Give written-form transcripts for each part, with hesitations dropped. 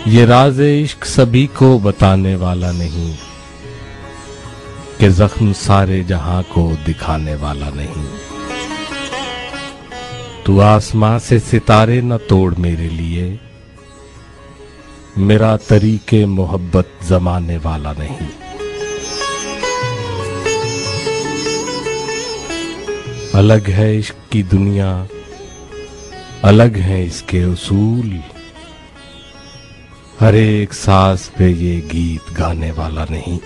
ये राज़े इश्क सभी को बताने वाला नहीं, कि जख्म सारे जहां को दिखाने वाला नहीं। तू आसमां से सितारे न तोड़ मेरे लिए, मेरा तरीके मोहब्बत जमाने वाला नहीं। अलग है इश्क की दुनिया, अलग है इसके उसूल, हर एक सांस पे ये गीत गाने वाला नहीं।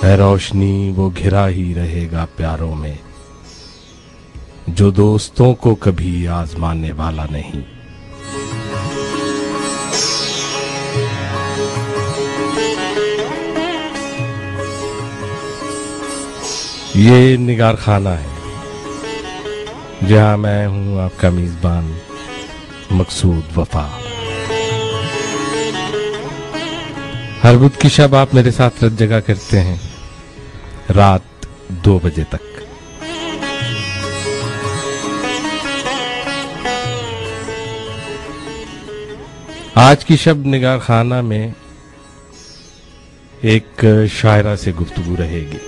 है रोशनी वो घिरा ही रहेगा प्यारों में, जो दोस्तों को कभी आजमाने वाला नहीं। ये निगार खाना है, जहां मैं हूं आपका मेजबान मकसूद वफा। हर बुध की शब आप मेरे साथ रात जगा करते हैं, रात 2 बजे तक। आज की शब निगार खाना में एक शायरा से गुफ्तगू रहेगी।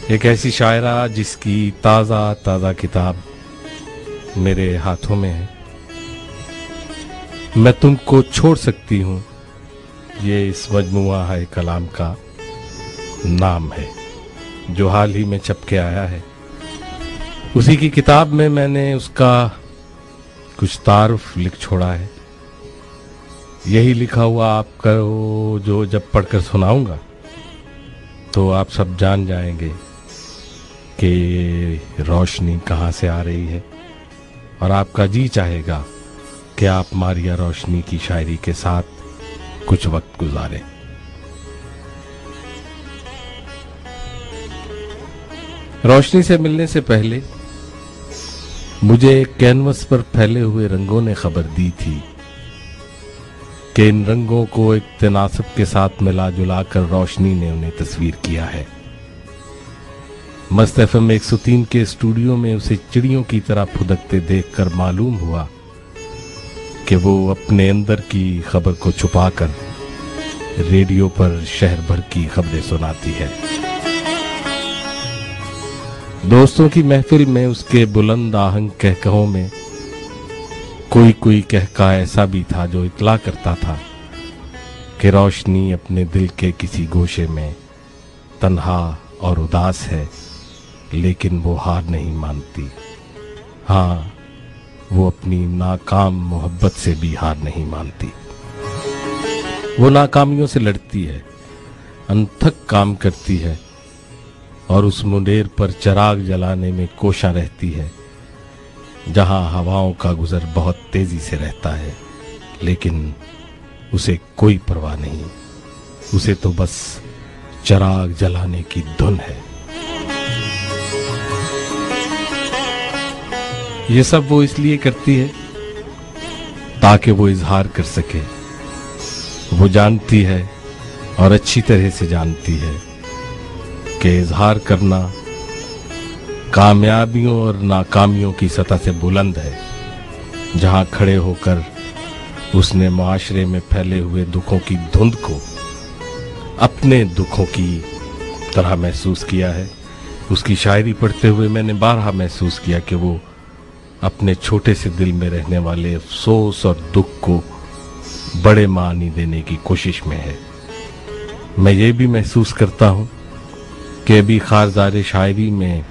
एक ऐसी शायरा जिसकी ताज़ा ताज़ा किताब मेरे हाथों में है। मैं तुमको छोड़ सकती हूँ, ये इस मजमुआ है कलाम का नाम है, जो हाल ही में छप के आया है। उसी की किताब में मैंने उसका कुछ तारुफ लिख छोड़ा है। यही लिखा हुआ आपको जो जब पढ़कर सुनाऊंगा तो आप सब जान जाएंगे कि रोशनी कहाँ से आ रही है, और आपका जी चाहेगा कि आप मारिया रोशनी की शायरी के साथ कुछ वक्त गुजारें। रोशनी से मिलने से पहले मुझे एक कैनवस पर फैले हुए रंगों ने खबर दी थी कि इन रंगों को एक तनासब के साथ मिला जुला कर रोशनी ने उन्हें तस्वीर किया है। मस्त एफएम 103 के स्टूडियो में उसे चिड़ियों की तरह फुदकते देखकर मालूम हुआ कि वो अपने अंदर की खबर को छुपाकर रेडियो पर शहर भर की खबरें सुनाती है। दोस्तों की महफिल में उसके बुलंद आहंग कहकहों में कोई कोई कहका ऐसा भी था जो इतला करता था कि रोशनी अपने दिल के किसी गोशे में तन्हा और उदास है, लेकिन वो हार नहीं मानती। हाँ, वो अपनी नाकाम मोहब्बत से भी हार नहीं मानती। वो नाकामियों से लड़ती है, अनथक काम करती है और उस मुंडेर पर चिराग जलाने में कोशा रहती है जहां हवाओं का गुजर बहुत तेजी से रहता है, लेकिन उसे कोई परवाह नहीं। उसे तो बस चिराग जलाने की धुन है। ये सब वो इसलिए करती है ताकि वो इजहार कर सके। वो जानती है और अच्छी तरह से जानती है कि इजहार करना कामयाबियों और नाकामियों की सतह से बुलंद है, जहां खड़े होकर उसने मुआशरे में फैले हुए दुखों की धुंध को अपने दुखों की तरह महसूस किया है। उसकी शायरी पढ़ते हुए मैंने बारहा महसूस किया कि वो अपने छोटे से दिल में रहने वाले अफसोस और दुख को बड़े मानी देने की कोशिश में है। मैं ये भी महसूस करता हूँ कि अभी खारदार शायरी में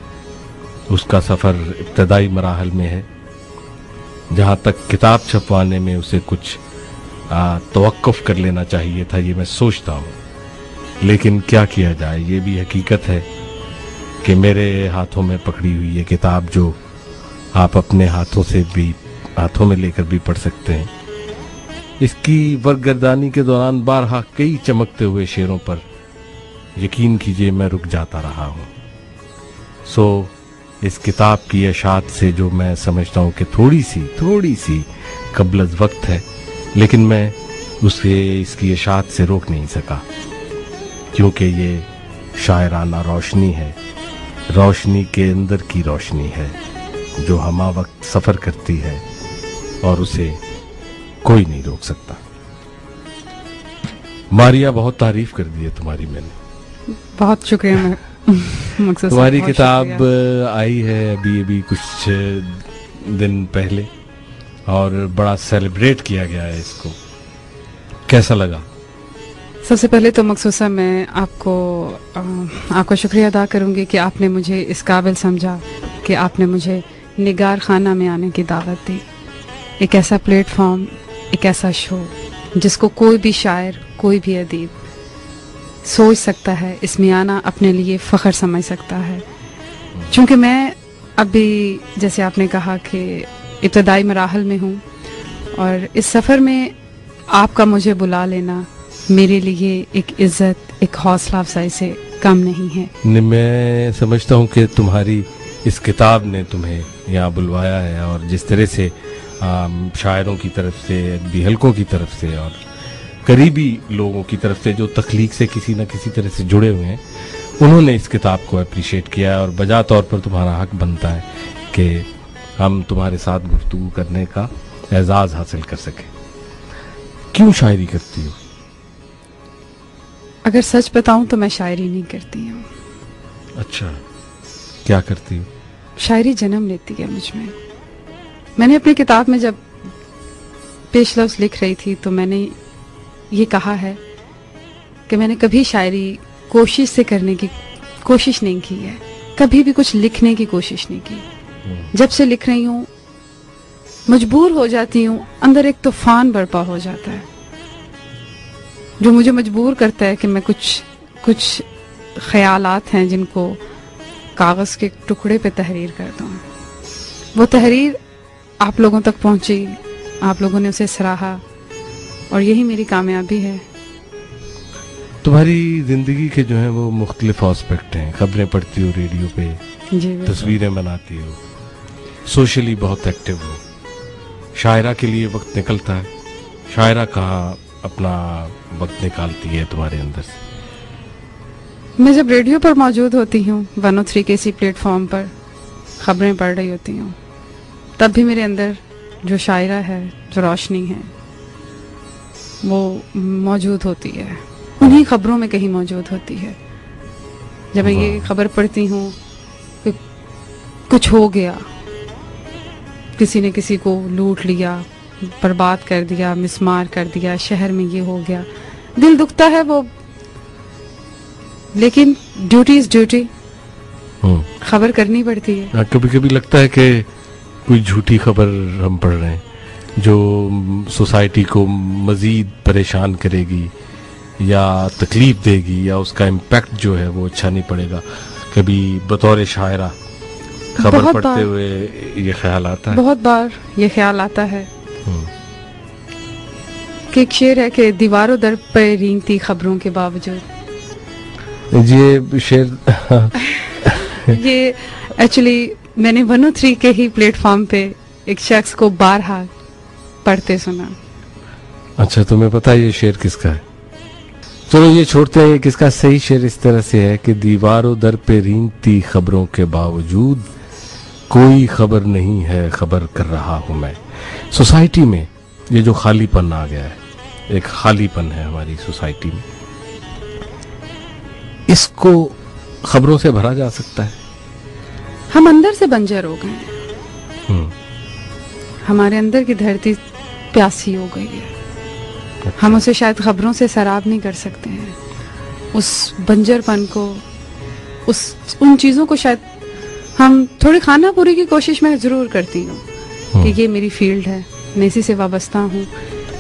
उसका सफ़र इब्तदाई मराहल में है, जहाँ तक किताब छपवाने में उसे कुछ तवक्कुफ कर लेना चाहिए था, ये मैं सोचता हूँ। लेकिन क्या किया जाए, ये भी हकीकत है कि मेरे हाथों में पकड़ी हुई ये किताब, जो आप अपने हाथों में लेकर भी पढ़ सकते हैं, इसकी वर्कगर्दानी के दौरान बारहा कई चमकते हुए शेरों पर यकीन कीजिए मैं रुक जाता रहा हूँ। सो इस किताब की अशात से जो मैं समझता हूँ कि थोड़ी सी कबल वक्त है, लेकिन मैं उसे इसकी अशात से रोक नहीं सका, क्योंकि ये शायराना रोशनी है रोशनी के अंदर की रोशनी है जो हमा वक्त सफर करती है और उसे कोई नहीं रोक सकता। मारिया, बहुत तारीफ कर दी है तुम्हारी मैंने। बहुत शुक्रिया। मकसूद तुम्हारी किताब आई है अभी कुछ दिन पहले और बड़ा सेलिब्रेट किया गया है इसको, कैसा लगा? सबसे पहले तो मकसूद साहब मैं आपको शुक्रिया अदा करूंगी कि आपने मुझे इस काबिल समझा कि आपने मुझे निगार खाना में आने की दावत दी। एक ऐसा प्लेटफॉर्म, एक ऐसा शो जिसको कोई भी शायर, कोई भी अदीब सोच सकता है, इसमें आना अपने लिए फ़ख्र समझ सकता है। चूँकि मैं अभी जैसे आपने कहा कि इब्तदाई मराहल में हूँ और इस सफ़र में आपका मुझे बुला लेना मेरे लिए एक इज़्ज़त, एक हौसला अफजाई से कम नहीं है। मैं समझता हूँ कि तुम्हारी इस किताब ने तुम्हें यहाँ बुलवाया है और जिस तरह से शायरों की तरफ से, भी हलकों की तरफ से और करीबी लोगों की तरफ से जो तख्लीक से किसी न किसी तरह से जुड़े हुए हैं, उन्होंने इस किताब को अप्रिशिएट किया है और बजा तौर पर तुम्हारा हक बनता है कि हम तुम्हारे साथ गुफ्तगू करने का एजाज़ हासिल कर सकें। क्यों शायरी करती हो? अगर सच बताऊं तो मैं शायरी नहीं करती हूँ। अच्छा, क्या करती हो? शायरी जन्म लेती है मुझ में। मैंने अपनी किताब में जब पेश लफ्ज़ लिख रही थी तो मैंने ये कहा है कि मैंने कभी शायरी कोशिश से करने की कोशिश नहीं की है, कभी भी कुछ लिखने की कोशिश नहीं की। जब से लिख रही हूँ मजबूर हो जाती हूँ, अंदर एक तूफान बर्पा हो जाता है जो मुझे मजबूर करता है कि मैं कुछ ख्यालात हैं जिनको कागज़ के टुकड़े पे तहरीर कर दूँ। वो तहरीर आप लोगों तक पहुँची, आप लोगों ने उसे सराहा और यही मेरी कामयाबी है। तुम्हारी जिंदगी के जो है वो मुख्तलिफ एस्पेक्ट हैं। खबरें पढ़ती हो रेडियो पे, तस्वीरें बनाती हो, सोशली बहुत एक्टिव हो, शायरा के लिए वक्त निकलता है। शायरा कहाँ अपना वक्त निकालती है तुम्हारे अंदर से? मैं जब रेडियो पर मौजूद होती हूँ 103 के इसी प्लेटफॉर्म पर खबरें पढ़ रही होती हूँ, तब भी मेरे अंदर जो शायरा है, जो रोशनी है, वो मौजूद होती है। उन्हीं खबरों में कहीं मौजूद होती है। जब मैं ये खबर पढ़ती हूँ कि कुछ हो गया, किसी ने किसी को लूट लिया, बर्बाद कर दिया, मिसमार कर दिया, शहर में ये हो गया, दिल दुखता है वो, लेकिन ड्यूटी इज ड्यूटी, खबर करनी पड़ती है। कभी कभी लगता है कि कोई झूठी खबर हम पढ़ रहे हैं जो सोसाइटी को मजीद परेशान करेगी या तकलीफ देगी या उसका इम्पैक्ट जो है वो अच्छा नहीं पड़ेगा। कभी बतौर शायरा खबर पढ़ते हुए ये ख्याल आता है? बहुत बार ये ख्याल आता है कि एक शेर है कि दीवारों दर पे रेंगती खबरों के बावजूद। ये शेर ये एक्चुअली मैंने 103 के ही प्लेटफॉर्म पे एक शख्स को बारहा पढ़ते सुना। अच्छा, तुम्हें पता है ये शेर किसका है? चलो ये छोड़ते हैं। किसका सही शेर इस तरह से है कि दीवारों दर पे रेंगती खबरों के बावजूद कोई खबर नहीं है, खबर कर रहा हूं मैं। सोसाइटी में ये जो खालीपन आ गया है, एक खालीपन है हमारी सोसाइटी में, इसको खबरों से भरा जा सकता है। हम अंदर से बंजर हो गए हैं, हमारे अंदर की धरती प्यासी हो गई है। हम उसे शायद खबरों से सराब नहीं कर सकते हैं। उस बंजरपन को, उन चीज़ों को शायद हम थोड़ी खाना पूरी की कोशिश में ज़रूर करती हूँ कि ये मेरी फील्ड है, मैं इसी से वाबस्ता हूँ,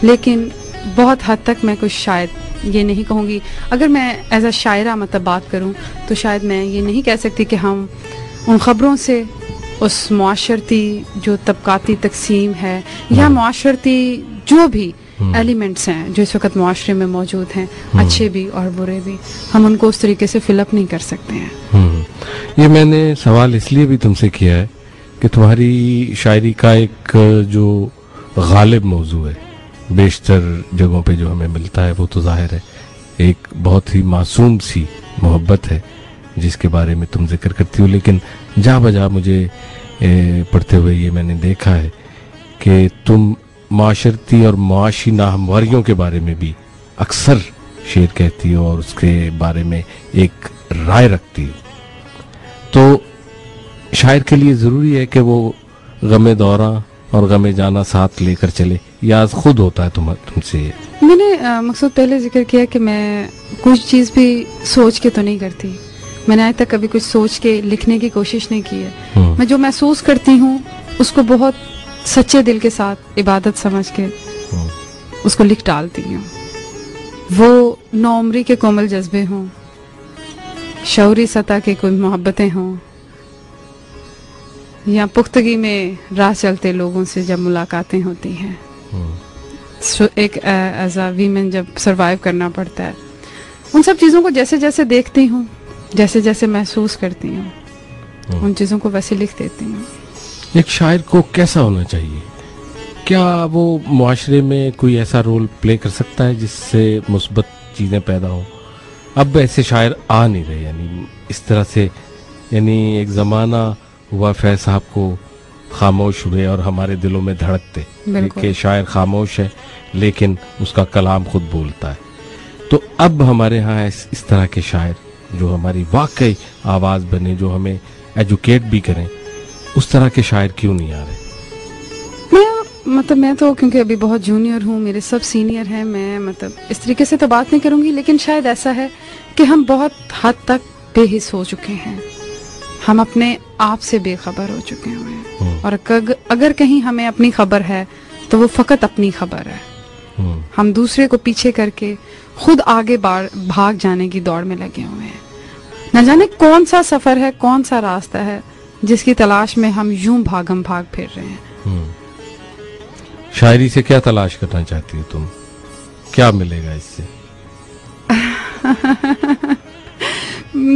लेकिन बहुत हद तक मैं कुछ शायद ये नहीं कहूँगी। अगर मैं एज अ शायरा मतलब बात करूँ तो शायद मैं ये नहीं कह सकती कि हम उन खबरों से उस मुआशरती जो तबकाती तकसीम है या मुआशरती जो भी एलिमेंट्स हैं जो इस वक्त मुआशरे में मौजूद हैं, अच्छे भी और बुरे भी, हम उनको उस तरीके से फिलअप नहीं कर सकते हैं। ये मैंने सवाल इसलिए भी तुमसे किया है कि तुम्हारी शायरी का एक जो गालिब मौजू है, बेशतर जगहों पे जो हमें मिलता है, वो तो जाहिर है एक बहुत ही मासूम सी मोहब्बत है जिसके बारे में तुम जिक्र करती हो, लेकिन जा बजा मुझे पढ़ते हुए ये मैंने देखा है कि तुम माशरती और माशी नाहमवारियों के बारे में भी अक्सर शेर कहती हो और उसके बारे में एक राय रखती हो। तो शायर के लिए ज़रूरी है कि वो गमे दौरा और गमे जाना साथ लेकर चले, या खुद होता है तुमसे? मैंने मकसूद पहले जिक्र किया कि मैं कुछ चीज़ भी सोच के तो नहीं करती। मैंने आज तक कभी कुछ सोच के लिखने की कोशिश नहीं की है। मैं जो महसूस करती हूँ उसको बहुत सच्चे दिल के साथ इबादत समझ के उसको लिख डालती हूँ। वो नौमरी के कोमल जज्बे हों, शौरी सतह के कोई मोहब्बतें हों, या पुख्तगी में राह चलते लोगों से जब मुलाकातें होती हैं, एक एज अ वीमेन जब सरवाइव करना पड़ता है, उन सब चीज़ों को जैसे जैसे देखती हूँ, जैसे जैसे महसूस करती हूँ, उन चीज़ों को वैसे लिख देती हूँ। एक शायर को कैसा होना चाहिए? क्या वो मुआशरे में कोई ऐसा रोल प्ले कर सकता है जिससे मुस्बत चीज़ें पैदा हों? अब ऐसे शायर आ नहीं रहे, यानी इस तरह से, यानी एक ज़माना हुआ फैज साहब को खामोश हुए और हमारे दिलों में धड़कते कि शायर खामोश है लेकिन उसका कलाम खुद बोलता है। तो अब हमारे यहाँ इस तरह के शायर जो हमारी वाकई आवाज़ बने, जो हमें एजुकेट भी करें, उस तरह के शायर क्यों नहीं आ रहे? मैं तो क्योंकि अभी बहुत जूनियर हूँ, मेरे सब सीनियर हैं, मैं इस तरीके से तो बात नहीं करूँगी, लेकिन शायद ऐसा है कि हम बहुत हद तक बेहिस हो चुके हैं, हम अपने आप से बेखबर हो चुके हैं, और अगर कहीं हमें अपनी खबर है तो वो फकत अपनी खबर है। हम दूसरे को पीछे करके खुद आगे भाग जाने की दौड़ में लगे हुए हैं। न जाने कौन सा सफर है, कौन सा रास्ता है जिसकी तलाश में हम यूं भागम भाग फिर रहे हैं। शायरी से क्या तलाश करना चाहती हो तुम? क्या मिलेगा इससे?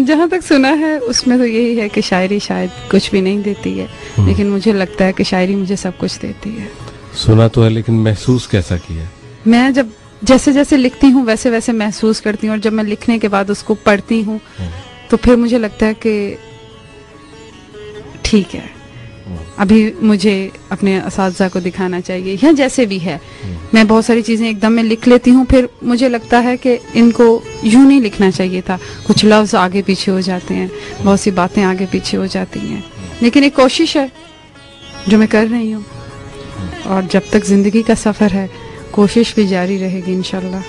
जहाँ तक सुना है उसमें तो यही है कि शायरी शायद कुछ भी नहीं देती है, लेकिन मुझे लगता है कि शायरी मुझे सब कुछ देती है। सुना तो है, लेकिन महसूस कैसा किया? मैं जब जैसे जैसे लिखती हूँ वैसे वैसे महसूस करती हूँ, और जब मैं लिखने के बाद उसको पढ़ती हूँ तो फिर मुझे लगता है कि ठीक है, अभी मुझे अपने असातिज़ा को दिखाना चाहिए, या जैसे भी है। मैं बहुत सारी चीज़ें एकदम में लिख लेती हूँ, फिर मुझे लगता है कि इनको यूं नहीं लिखना चाहिए था, कुछ लफ्ज़ आगे पीछे हो जाते हैं, बहुत सी बातें आगे पीछे हो जाती हैं, लेकिन एक कोशिश है जो मैं कर रही हूँ, और जब तक ज़िंदगी का सफ़र है कोशिश भी जारी रहेगी इंशाल्लाह।